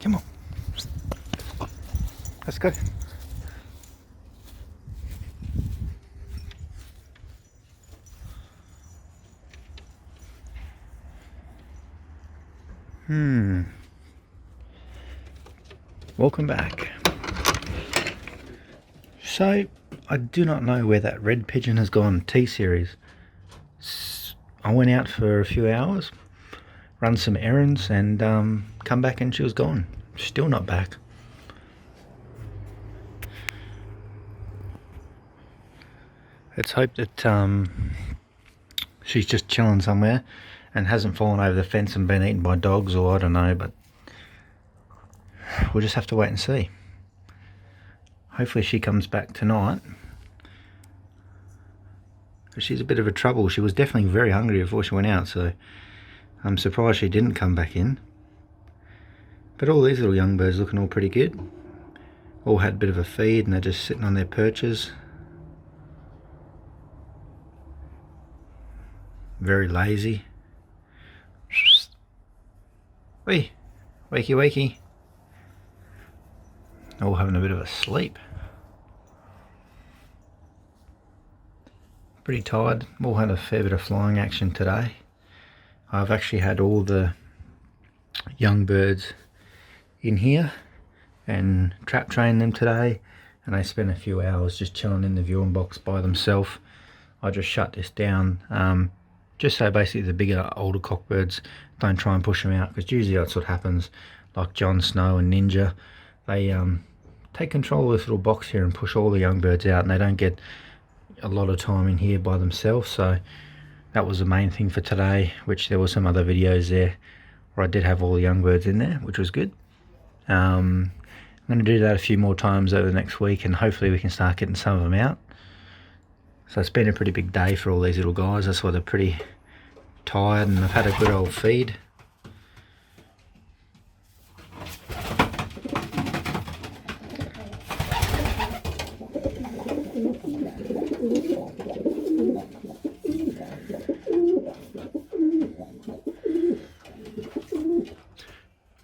Come on. Let's go. Welcome back. So, I do not know where that red pigeon has gone, T-Series. I went out for a few hours, run some errands, and come back and she was gone. Still not back. Let's hope that she's just chilling somewhere and hasn't fallen over the fence and been eaten by dogs, or I don't know, but we'll just have to wait and see. Hopefully she comes back tonight. She's a bit of a trouble. She was definitely very hungry before she went out, so I'm surprised she didn't come back in. But all these little young birds looking all pretty good. All had a bit of a feed and they're just sitting on their perches. Very lazy. Wee, wakey wakey. All having a bit of a sleep. Pretty tired. All had a fair bit of flying action today. I've actually had all the young birds in here and trap trained them today, and they spent a few hours just chilling in the viewing box by themselves. I just shut this down just so basically the bigger older cockbirds don't try and push them out, because usually that's what happens. Like Jon Snow and Ninja, they take control of this little box here and push all the young birds out, and they don't get a lot of time in here by themselves. So that was the main thing for today, which there were some other videos there where I did have all the young birds in there, which was good. I'm going to do that a few more times over the next week, and hopefully we can start getting some of them out. So it's been a pretty big day for all these little guys. That's why they're pretty tired, and I've had a good old feed.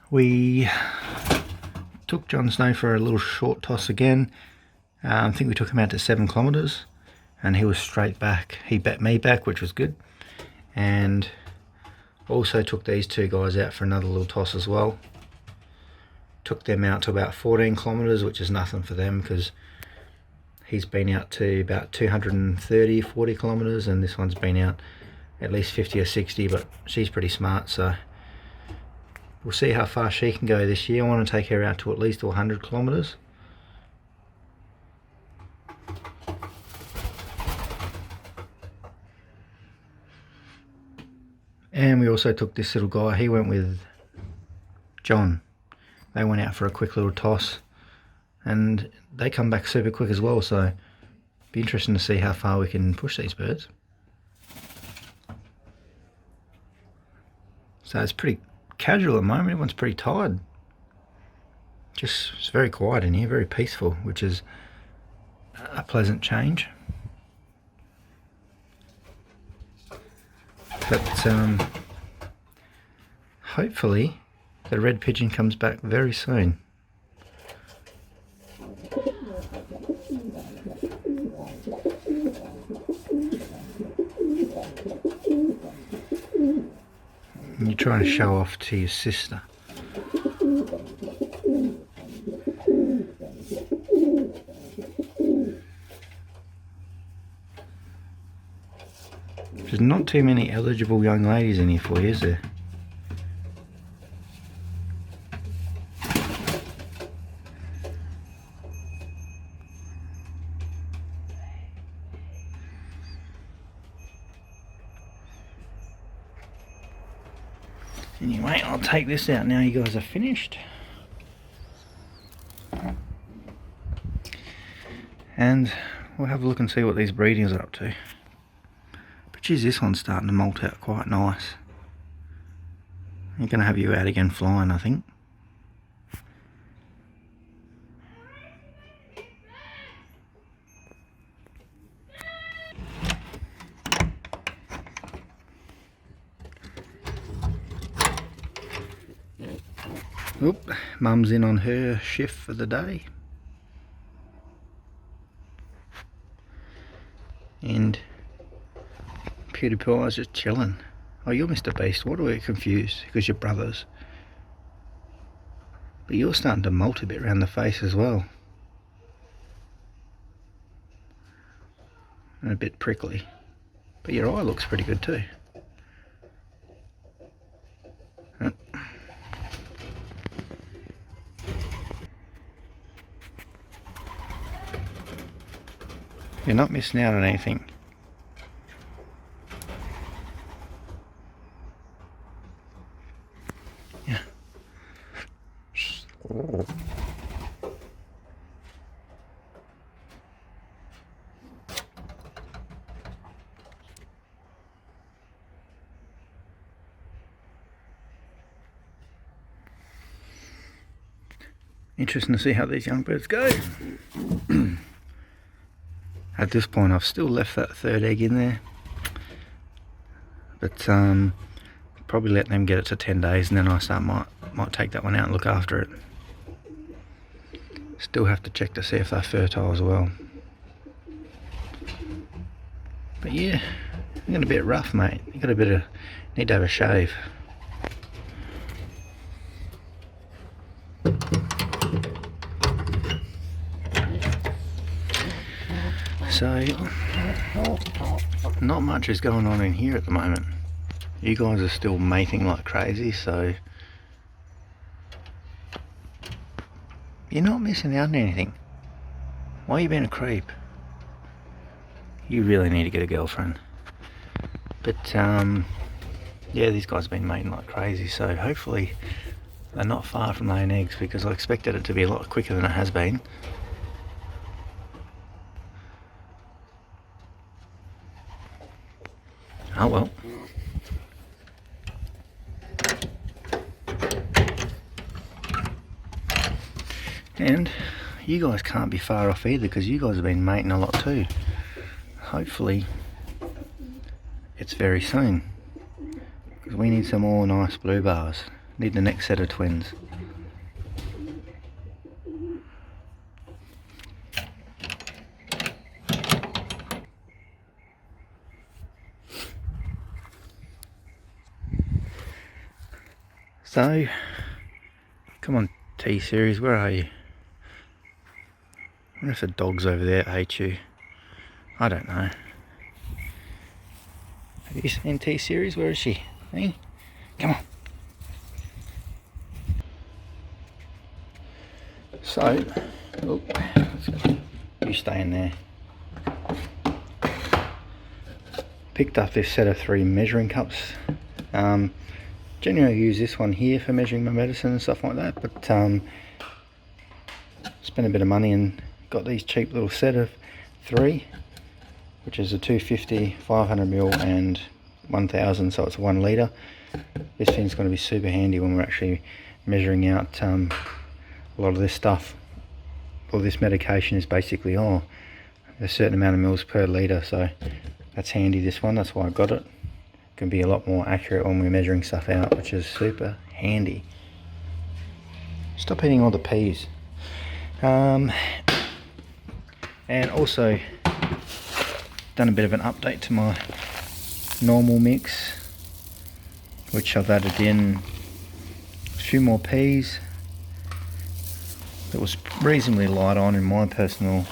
We took Jon Snow for a little short toss again. I think we took him out to 7 kilometres, and he was straight back. He bet me back, which was good. And also took these two guys out for another little toss as well. Took them out to about 14 kilometres, which is nothing for them because he's been out to about 230, 40 kilometres, and this one's been out at least 50 or 60, but she's pretty smart, so we'll see how far she can go this year. I want to take her out to at least 100 kilometres. And we also took this little guy. He went with John. They went out for a quick little toss, and they come back super quick as well, so it'll be interesting to see how far we can push these birds. So it's pretty casual at the moment. Everyone's pretty tired. Just, it's very quiet in here, very peaceful, which is a pleasant change. But hopefully the red pigeon comes back very soon. And you're trying to show off to your sister. There's not too many eligible young ladies in here for you, is there? Anyway, I'll take this out now you guys are finished. And we'll have a look and see what these breedings are up to. But geez, this one's starting to molt out quite nice. I'm going to have you out again flying, I think. Oop, Mum's in on her shift for the day. And PewDiePie's just chilling. Oh, you're Mr. Beast. What are we confused? Because you're brothers. But you're starting to molt a bit around the face as well. And a bit prickly. But your eye looks pretty good too. You're not missing out on anything. Yeah. Interesting to see how these young birds go. At this point I've still left that third egg in there, but probably let them get it to 10 days and then might take that one out and look after it. Still have to check to see if they're fertile as well. But yeah, you're got a bit rough, mate. You got need to have a shave. So, not much is going on in here at the moment. You guys are still mating like crazy, so you're not missing out on anything. Why are you being a creep? You really need to get a girlfriend. But yeah, these guys have been mating like crazy, so hopefully they're not far from laying eggs, because I expected it to be a lot quicker than it has been. Oh well. And you guys can't be far off either, because you guys have been mating a lot too. Hopefully it's very soon, because we need some more nice blue bars. Need the next set of twins. So, come on T-Series, where are you? I wonder if the dog's over there hate you. I don't know. Have you seen T-Series? Where is she? Hey? Come on. So, you stay in there. Picked up this set of 3 measuring cups. Generally I use this one here for measuring my medicine and stuff like that, but spent a bit of money and got these cheap little set of 3, which is a 250, 500ml and 1000, so it's 1 litre. This thing's going to be super handy when we're actually measuring out a lot of this stuff. All this medication is basically a certain amount of mils per litre, so that's handy, this one. That's why I got it. Can be a lot more accurate when we're measuring stuff out, which is super handy. Stop eating all the peas. And also done a bit of an update to my normal mix, which I've added in a few more peas. It was reasonably light on in my personal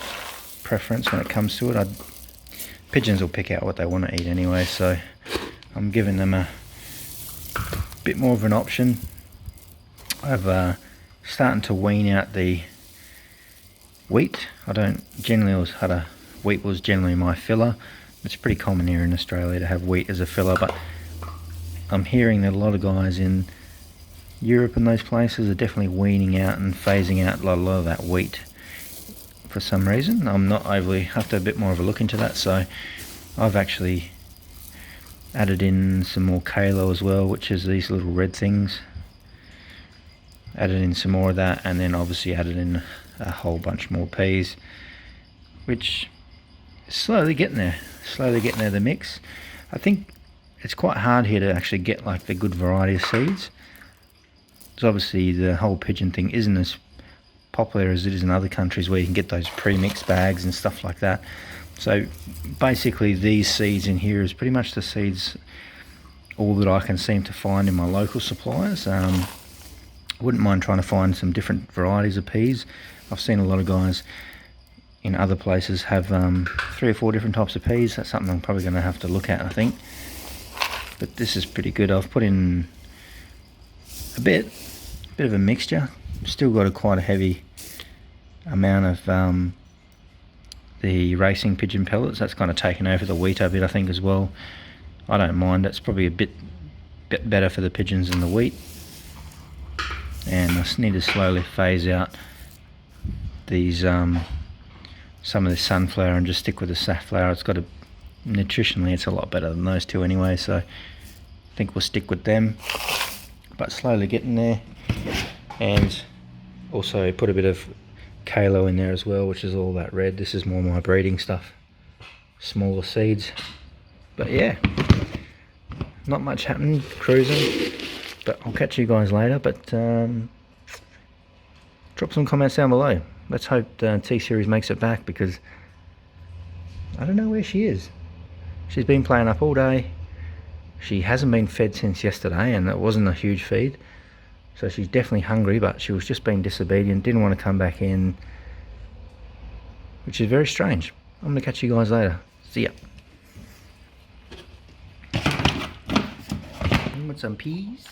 preference when it comes to it. Pigeons will pick out what they want to eat anyway, so I'm giving them a bit more of an option. I've starting to wean out the wheat. Wheat was generally my filler. It's pretty common here in Australia to have wheat as a filler, but I'm hearing that a lot of guys in Europe and those places are definitely weaning out and phasing out a lot of that wheat for some reason. I'm not overly, have to have a bit more of a look into that, so I've actually added in some more kalo as well, which is these little red things. Added in some more of that, and then obviously added in a whole bunch more peas, which is slowly getting there, the mix. I think it's quite hard here to actually get like the good variety of seeds. So obviously the whole pigeon thing isn't as popular as it is in other countries where you can get those pre-mixed bags and stuff like that. So basically these seeds in here is pretty much the seeds all that I can seem to find in my local suppliers. I wouldn't mind trying to find some different varieties of peas. I've seen a lot of guys in other places have 3 or 4 different types of peas. That's something I'm probably going to have to look at, I think. But this is pretty good. I've put in a bit of a mixture. Still got quite a heavy amount of the racing pigeon pellets. That's kind of taken over the wheat a bit, I think, as well. I don't mind. That's probably a bit better for the pigeons than the wheat. And I just need to slowly phase out these some of the sunflower and just stick with the safflower. It's got nutritionally it's a lot better than those two anyway, so I think we'll stick with them, but slowly getting there. And also put a bit of kalo in there as well, which is all that red. This is more my breeding stuff, smaller seeds. But yeah, not much happening, cruising, but I'll catch you guys later. But drop some comments down below. Let's hope T-Series makes it back, because I don't know where she is. She's been playing up all day. She hasn't been fed since yesterday, and it wasn't a huge feed. So she's definitely hungry, but she was just being disobedient, didn't want to come back in, which is very strange. I'm going to catch you guys later. See ya. Want some peas?